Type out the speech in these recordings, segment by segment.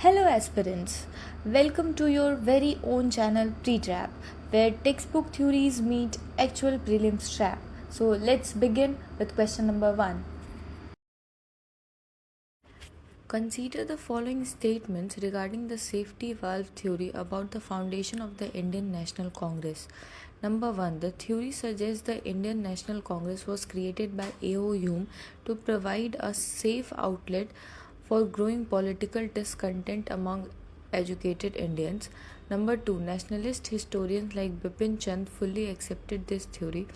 Hello aspirants, welcome to your very own channel Pretrap, where textbook theories meet actual prelims trap. So let's begin with question number 1. Consider the following statements regarding the safety valve theory about the foundation of the Indian National Congress. Number 1. The theory suggests the Indian National Congress was created by A.O. Hume to provide a safe outlet for growing political discontent among educated Indians. Number 2. Nationalist historians like Bipin Chand fully accepted this theory,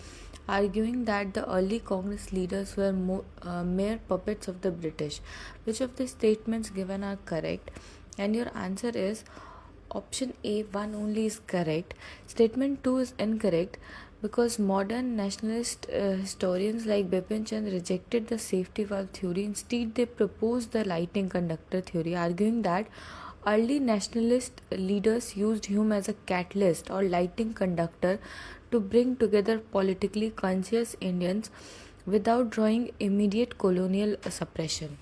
arguing that the early Congress leaders were mere puppets of the British. Which of the statements given are correct? And your answer is option A, one only is correct. Statement 2 is incorrect because modern nationalist historians like Bipin Chand rejected the safety valve theory. Instead, they proposed the lightning conductor theory, arguing that early nationalist leaders used Hume as a catalyst or lightning conductor to bring together politically conscious Indians without drawing immediate colonial suppression.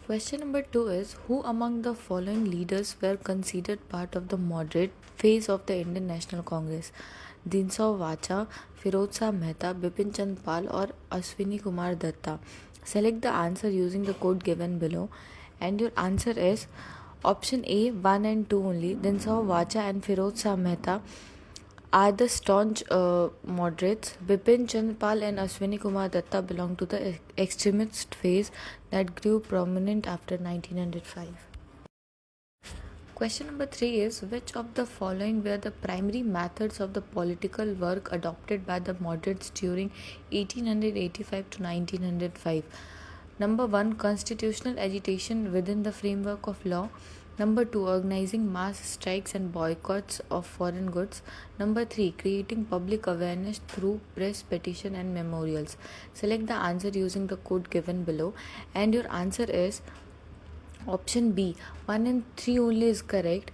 Question number 2 is, who among the following leaders were considered part of the moderate phase of the Indian National Congress? Dinshaw Vacha, Firoz Shah Mehta, Bipin Chand Pal or Ashwini Kumar Datta? Select the answer using the code given below, and your answer is option A, 1 and 2 only. Dinshaw Vacha and Firoz Shah Mehta are the staunch moderates. Bipin Chand Pal and Ashwini Kumar Datta belong to the extremist phase that grew prominent after 1905. Question number 3 is, which of the following were the primary methods of the political work adopted by the moderates during 1885 to 1905? Number 1. Constitutional agitation within the framework of law. Number 2. Organizing mass strikes and boycotts of foreign goods. Number 3. Creating public awareness through press, petition and memorials. Select the answer using the code given below, and your answer is option B, 1 and 3 only is correct.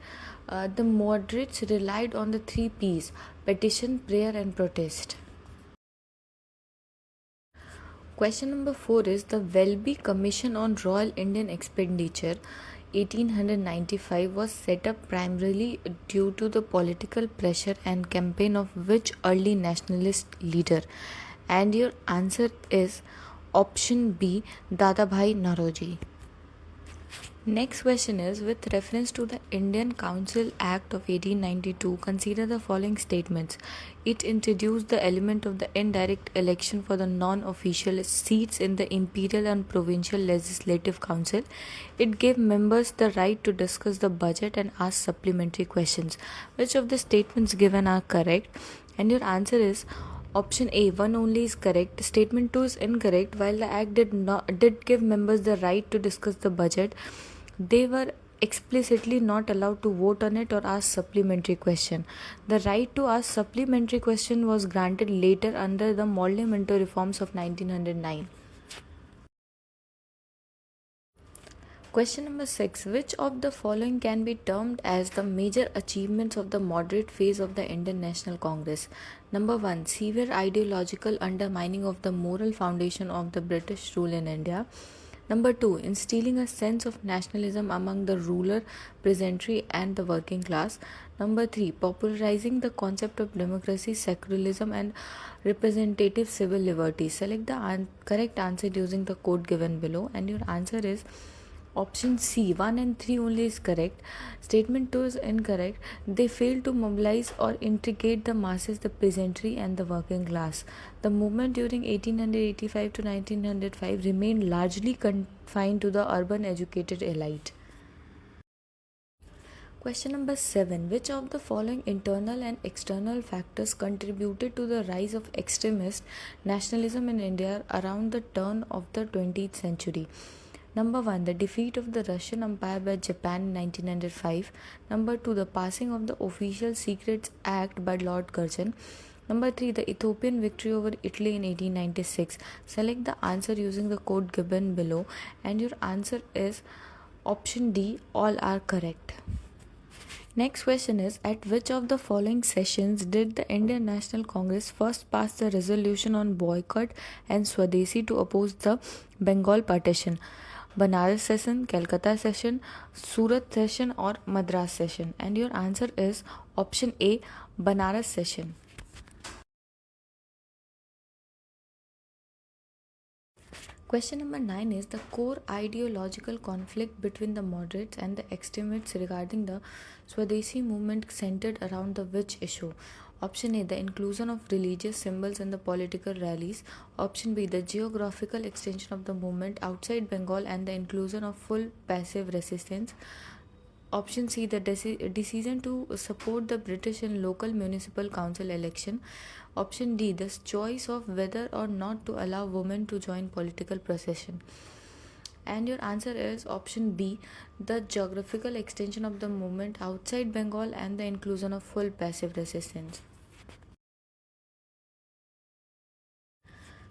The moderates relied on the 3 P's: petition, prayer and protest. Question number 4 is, the Welby Commission on Royal Indian Expenditure 1895 was set up primarily due to the political pressure and campaign of which early nationalist leader? And your answer is option B, Dadabhai Naoroji. Next question is, with reference to the Indian Council Act of 1892, consider the following statements. It introduced the element of the indirect election for the non-official seats in the Imperial and Provincial Legislative Council. It gave members the right to discuss the budget and ask supplementary questions. Which of the statements given are correct? And your answer is option A, 1 only is correct. Statement 2 is incorrect. While the act did give members the right to discuss the budget, they were explicitly not allowed to vote on it or ask supplementary question. The right to ask supplementary question was granted later under the Morley Minto reforms of 1909. Question number 6. Which of the following can be termed as the major achievements of the moderate phase of the Indian National Congress? Number 1. Severe ideological undermining of the moral foundation of the British rule in India. Number 2. Instilling a sense of nationalism among the ruler, peasantry and the working class. Number 3. Popularizing the concept of democracy, secularism and representative civil liberties. Select the correct answer using the code given below, and your answer is option C, 1 and 3 only is correct. Statement 2 is incorrect. They failed to mobilize or integrate the masses, the peasantry and the working class. The movement during 1885 to 1905 remained largely confined to the urban educated elite. Question number 7. Which of the following internal and external factors contributed to the rise of extremist nationalism in India around the turn of the 20th century? Number 1. The defeat of the Russian Empire by Japan in 1905. Number 2. The passing of the Official Secrets Act by Lord Curzon. Number 3. The Ethiopian victory over Italy in 1896. Select the answer using the code given below, and your answer is option D. All are correct. Next question is, at which of the following sessions did the Indian National Congress first pass the resolution on boycott and Swadeshi to oppose the Bengal partition? Banaras session, Calcutta session, Surat session, or Madras session? And your answer is option A, Banaras session. Question number 9 is the core ideological conflict between the moderates and the extremists regarding the Swadeshi movement centered around the which issue? Option A, the inclusion of religious symbols in the political rallies. Option B, the geographical extension of the movement outside Bengal and the inclusion of full passive resistance. Option C, the decision to support the British in local municipal council election. Option D, the choice of whether or not to allow women to join political procession. And your answer is option B, the geographical extension of the movement outside Bengal and the inclusion of full passive resistance.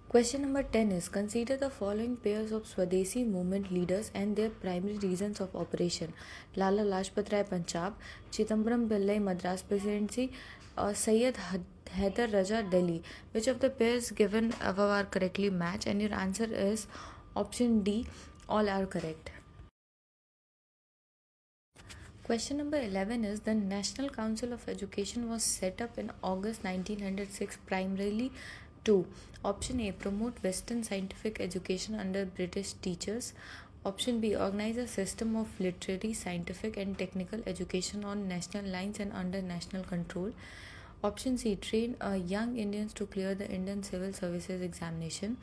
Question number 10 is consider the following pairs of Swadeshi movement leaders and their primary reasons of operation. Lala Lajpat Rai Punjab, Chidambaram Pillai Madras Presidency, or Syed Haider Raja Delhi. Which of the pairs given above are correctly matched? And your answer is option D, all are correct. Question number 11 is the National Council of Education was set up in August 1906 primarily to option A, promote Western scientific education under British teachers. Option B, organize a system of literary, scientific and technical education on national lines and under national control. Option C, train young Indians to clear the Indian Civil Services examination.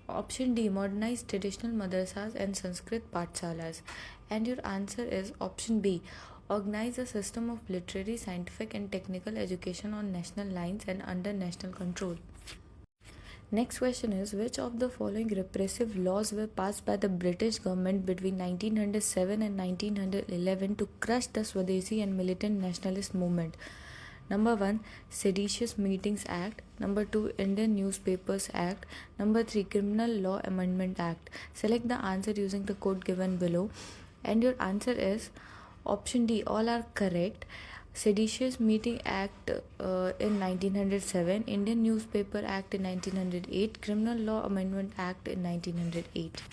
Option D, modernize traditional madrasas and Sanskrit pathshalas. And your answer is option B, organize a system of literary, scientific and technical education on national lines and under national control. Next question is, which of the following repressive laws were passed by the British government between 1907 and 1911 to crush the Swadeshi and militant nationalist movement? Number 1, Seditious Meetings Act. Number 2, Indian Newspapers Act. Number 3, Criminal Law Amendment Act. Select the answer using the code given below. And your answer is option D, all are correct. Seditious Meeting Act in 1907, Indian Newspaper Act in 1908, Criminal Law Amendment Act in 1908.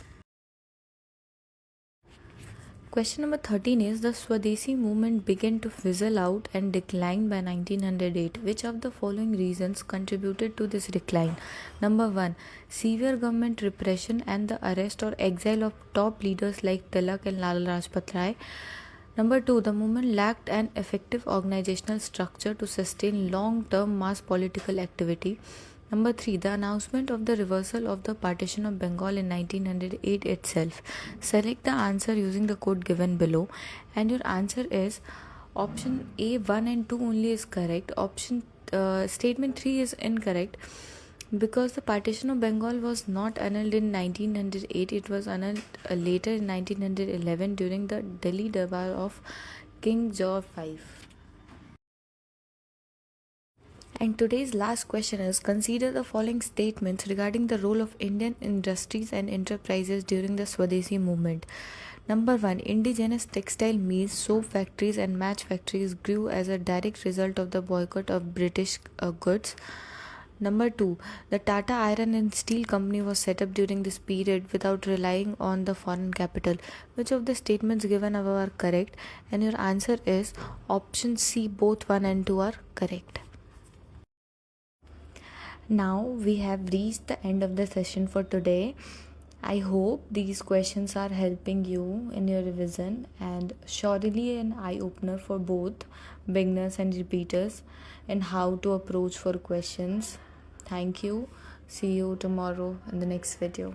Question number 13 is the Swadeshi movement began to fizzle out and decline by 1908. Which of the following reasons contributed to this decline? Number 1, severe government repression and the arrest or exile of top leaders like Tilak and Lala Lajpat Rai. Number 2, the movement lacked an effective organizational structure to sustain long-term mass political activity. Number 3, the announcement of the reversal of the partition of Bengal in 1908 itself. Select the answer using the code given below. And your answer is option A, 1 and 2 only is correct. Statement 3 is incorrect. Because the partition of Bengal was not annulled in 1908, it was annulled later in 1911 during the Delhi Darbar of King George V. And today's last question is, consider the following statements regarding the role of Indian industries and enterprises during the Swadeshi movement. Number 1, indigenous textile mills, soap factories and match factories grew as a direct result of the boycott of British goods. Number 2, the Tata Iron and Steel Company was set up during this period without relying on the foreign capital. Which of the statements given above are correct? And your answer is option C, both 1 and 2 are correct. Now we have reached the end of the session for today. I hope these questions are helping you in your revision and surely an eye-opener for both beginners and repeaters in how to approach for questions. Thank you. See you tomorrow in the next video.